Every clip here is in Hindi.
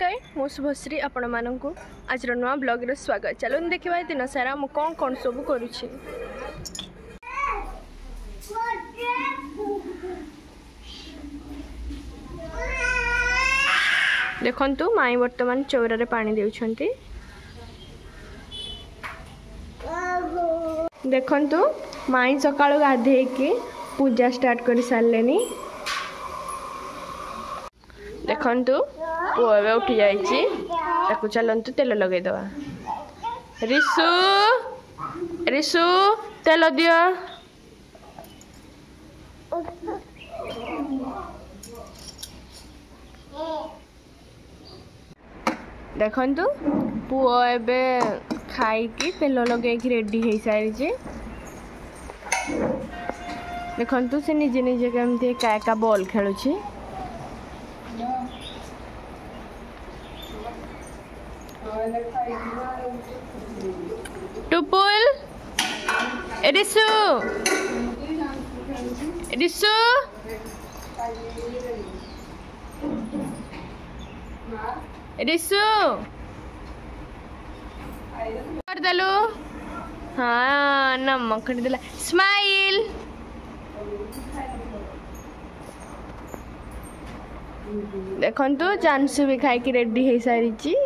मु शुभश्री आपण मानक आज नुआ ब्लॉग रे स्वागत। चलो देखा दिन सारा मु कौन कौन सब करुँच। देखंतु माई वर्तमान चौरा पानी देउछंती। देखंतु माई सकाळु गाधे के पूजा स्टार्ट कर सारलेनी। देखंतु पुओ ए उठी जाइए ताकू चलतु तेल लगे दवा। रिसु रिसु तेल दियो। देखंतु पुओ एबे खाई तेल लगे रेडी हो सारी। देखंतु से निजे निजे केमती एका एका बॉल खेलुछि। टुपुल रिसु रिसु रिसु कर दलो। हाँ नमक कर दिला। स्माइल देखंतु जानसु भी खाई की रेडी हो सारी।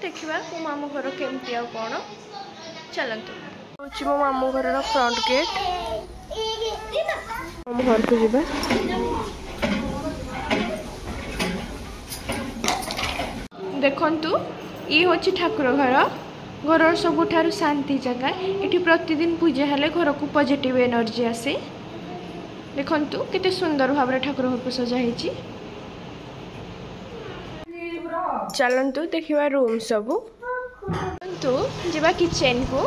देखा मो मामू घर केमती आ कौन चलतु हूँ मो मामू घर फ्रंट गेट। मामू घर को जीवा। देखंतु ये हूँ ठाकुर घर। घर सबुठारु शांति जगह। ये प्रतिदिन पूजा हेले घर को पॉजिटिव एनर्जी आसे। देखंतु केते सुंदर भाव ठाकुर घर को सजा है। चलतु देखा रूम सबू। जीवा किचन को।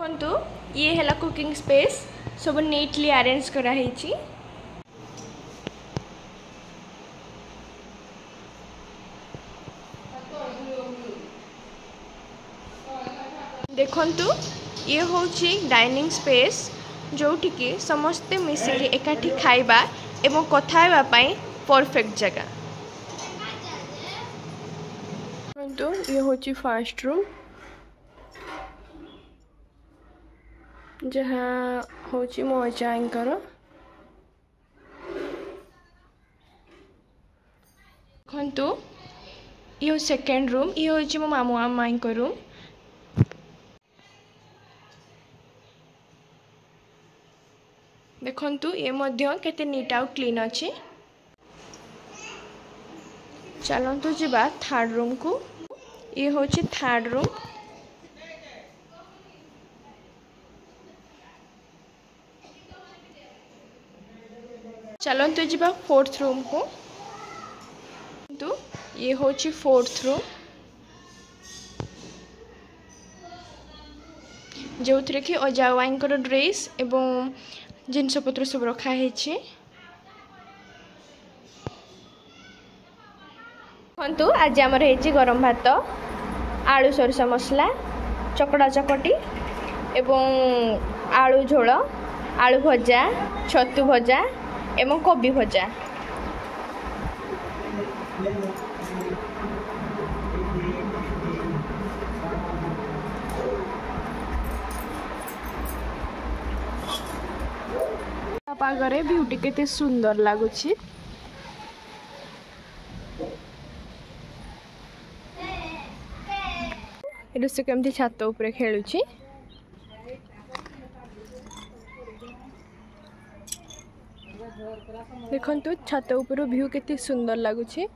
देखु ये है कुकिंग स्पेस सब नीटली अरेंज कराई। देखंतु ये हूँ डाइनिंग स्पेस जोठिकी समस्ते मिसिकी एकाठी खाइबा एवं कथा हेबाई परफेक्ट जगह। तो ये हूँ फर्स्ट रूम जहाँ हूँ मो अजाईंकर। देखु ये हूँ सेकेंड रूम। ये हूँ मो मामू माई रूम। देखंतु ये मध्य केते नीट आउ क्लीन अच्छी। चलतु जीवा थर्ड रूम को। ये हूँ थर्ड रूम। चलतु जीवा फोर्थ रूम को। तो ये हूँ फोर्थ रूम जो थे कि अजावाई ड्रेस एवं जिनपत्र सब रखाई। देखु आज आमर है गरम भात आलू सोरिष मसला चकड़ा चकटी एवं आलू झोल आलू भजा छतु भजा एवं कोबी भजा। पागरे ब्यूटी केते सुंदर लगुच। से केमती छात उपरे खेलुची। देखंतु छात ऊपर व्यू केते सुंदर लगुची।